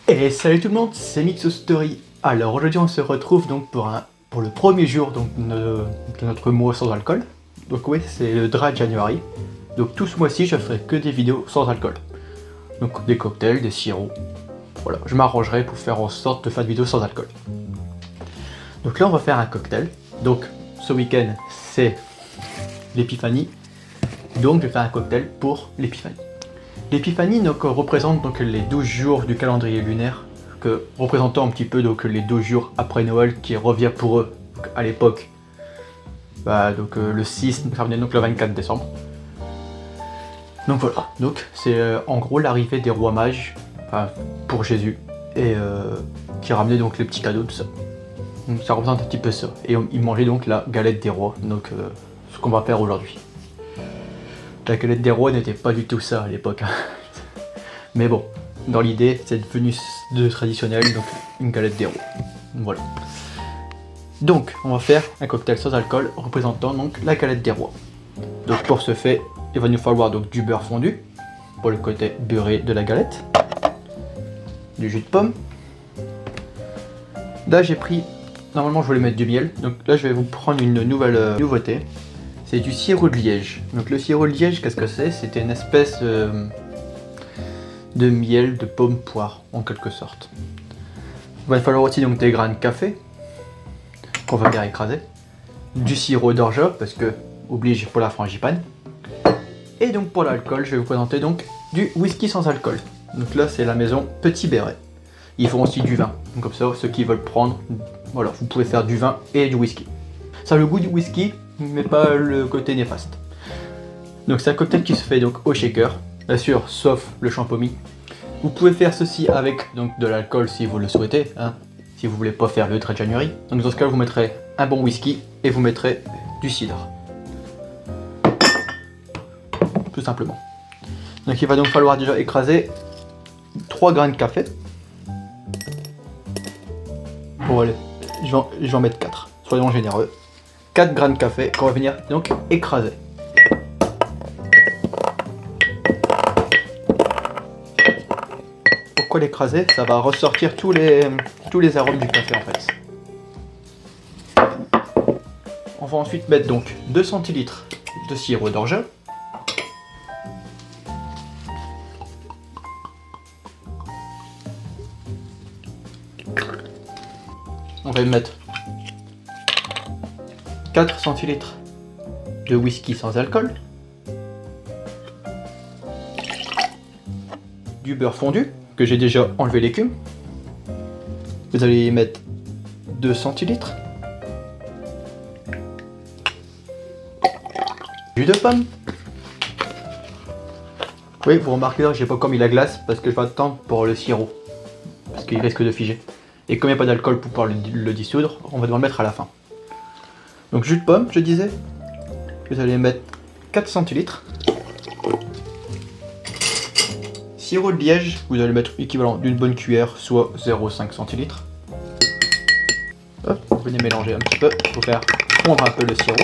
Et salut tout le monde, c'est Mixo Story. Alors aujourd'hui on se retrouve donc pour le premier jour donc, de notre mois sans alcool. Donc oui, c'est le Dry January. Donc tout ce mois-ci je ferai que des vidéos sans alcool. Donc des cocktails, des sirops. Voilà, je m'arrangerai pour faire en sorte de faire des vidéos sans alcool. Donc là on va faire un cocktail. Donc ce week-end c'est l'épiphanie. Donc je vais faire un cocktail pour l'épiphanie. L'épiphanie représente donc les 12 jours du calendrier lunaire, représentant un petit peu donc les 12 jours après Noël qui revient pour eux à l'époque. Le 6, ça revenait donc le 24 décembre. Donc voilà, donc c'est en gros l'arrivée des rois mages, pour Jésus, et qui ramenait donc les petits cadeaux, tout ça. Donc ça représente un petit peu ça. Et ils mangeaient donc la galette des rois, donc ce qu'on va faire aujourd'hui. La galette des rois n'était pas du tout ça à l'époque. Hein. Mais bon, dans l'idée, c'est devenu traditionnel, donc une galette des rois. Voilà. Donc, on va faire un cocktail sans alcool représentant donc la galette des rois. Donc pour ce fait, il va nous falloir donc du beurre fondu pour le côté beurré de la galette, du jus de pomme. Là j'ai pris, normalement je voulais mettre du miel, donc là je vais vous prendre une nouvelle nouveauté. C'est du sirop de liège. Donc le sirop de liège, qu'est-ce que c'est? C'était une espèce de miel de pomme poire en quelque sorte. Il va falloir aussi donc des grains de café qu'on va bien écraser, du sirop d'orge parce que oblige pour la frangipane, et donc pour l'alcool je vais vous présenter donc du whisky sans alcool. Donc là c'est la maison Petit Béret. Ils font aussi du vin, donc comme ça ceux qui veulent prendre, voilà, vous pouvez faire du vin et du whisky. Ça a le goût du whisky mais pas le côté néfaste. Donc c'est un cocktail qui se fait donc au shaker, bien sûr sauf le champomis. Vous pouvez faire ceci avec donc de l'alcool si vous le souhaitez, hein, si vous voulez pas faire le Dry January. Donc dans ce cas vous mettrez un bon whisky et vous mettrez du cidre. Tout simplement. Donc il va donc falloir déjà écraser 3 grains de café. Bon allez, je vais en mettre 4, soyons généreux. 4 grains de café qu'on va venir donc écraser. Pourquoi l'écraser? Ça va ressortir tous les arômes du café en fait. On va ensuite mettre donc 2 centilitres de sirop d'orge. On va y mettre 4 centilitres de whisky sans alcool, du beurre fondu que j'ai déjà enlevé l'écume. Vous allez y mettre 2 centilitres, jus de pomme. Oui, vous remarquez là, j'ai pas commis la glace parce que je vais attendre pour le sirop parce qu'il risque de figer. Et comme il n'y a pas d'alcool pour pouvoir le dissoudre, on va devoir le mettre à la fin. Donc jus de pomme, je disais, vous allez mettre 4 centilitres. Sirop de liège, vous allez mettre l'équivalent d'une bonne cuillère, soit 0,5 centilitres. Hop, vous venez mélanger un petit peu pour faire fondre un peu le sirop.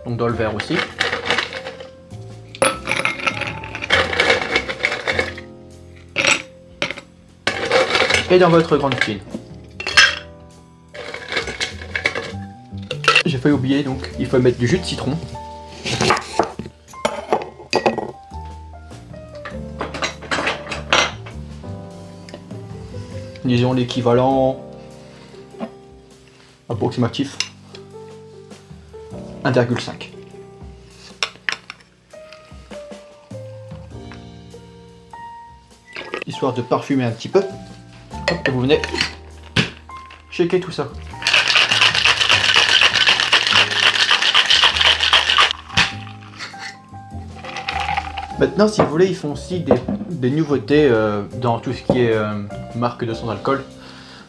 Donc dans le verre aussi. Et dans votre grande cuisine. J'ai failli oublier, donc il faut mettre du jus de citron. Disons l'équivalent approximatif 1,5. Histoire de parfumer un petit peu. Hop, et vous venez shaker tout ça. Maintenant, si vous voulez, ils font aussi des nouveautés dans tout ce qui est marque de sans alcool.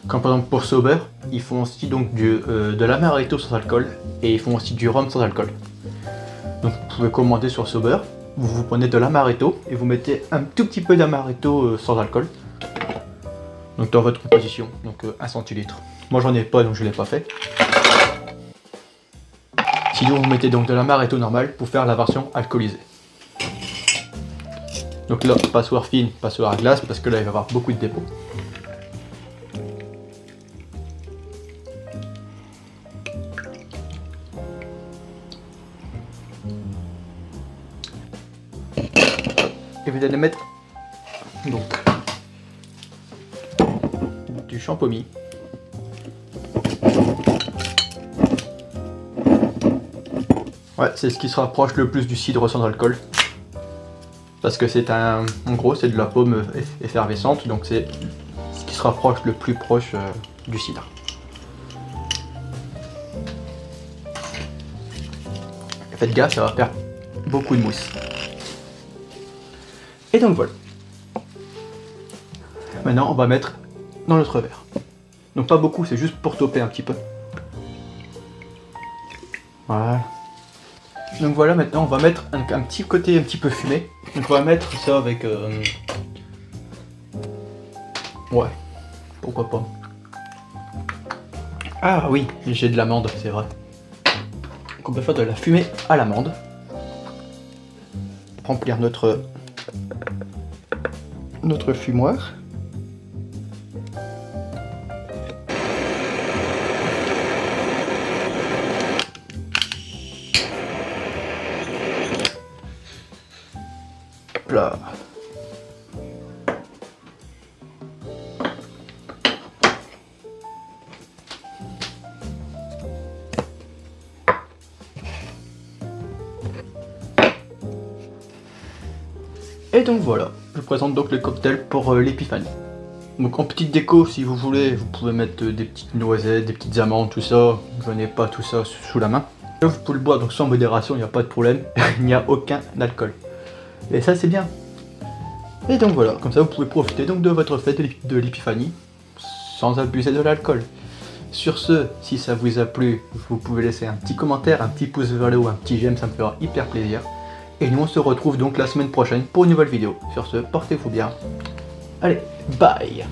Comme par exemple pour Sober, ils font aussi donc de l'amaretto sans alcool et ils font aussi du rhum sans alcool. Donc vous pouvez commander sur Sober, vous prenez de l'amaretto et vous mettez un tout petit peu d'amaretto sans alcool. Donc dans votre composition, donc 1 centilitre. Moi j'en ai pas donc je l'ai pas fait. Sinon vous mettez donc de l'amaretto normal pour faire la version alcoolisée. Donc là, passoire fine, passoire à glace, parce que là il va y avoir beaucoup de dépôts. Et vous allez mettre donc du champomis. Ouais, c'est ce qui se rapproche le plus du cidre sans alcool. Parce que c'est en gros, c'est de la pomme effervescente, donc c'est ce qui se rapproche le plus proche du cidre. Faites gaffe, ça va faire beaucoup de mousse. Et donc voilà. Maintenant, on va mettre dans notre verre. Donc pas beaucoup, c'est juste pour toper un petit peu. Voilà. Donc voilà, maintenant on va mettre un petit côté un petit peu fumé. Donc on va mettre ça avec... Ouais, pourquoi pas. Ah oui, j'ai de l'amande, c'est vrai. Donc on peut faire de la fumée à l'amande. Remplir notre fumoir. Là. Et donc voilà, je présente donc le cocktail pour l'épiphanie. Donc en petite déco, si vous voulez, vous pouvez mettre des petites noisettes, des petites amandes, tout ça. Je n'ai pas tout ça sous la main. Là, vous pouvez le boire donc sans modération, il n'y a pas de problème. Il n'y a aucun alcool. Et ça c'est bien. Et donc voilà, comme ça vous pouvez profiter donc de votre fête de l'épiphanie sans abuser de l'alcool. Sur ce, si ça vous a plu, vous pouvez laisser un petit commentaire, un petit pouce vers le haut, un petit j'aime, ça me fera hyper plaisir. Et nous on se retrouve donc la semaine prochaine pour une nouvelle vidéo. Sur ce, portez-vous bien. Allez, bye!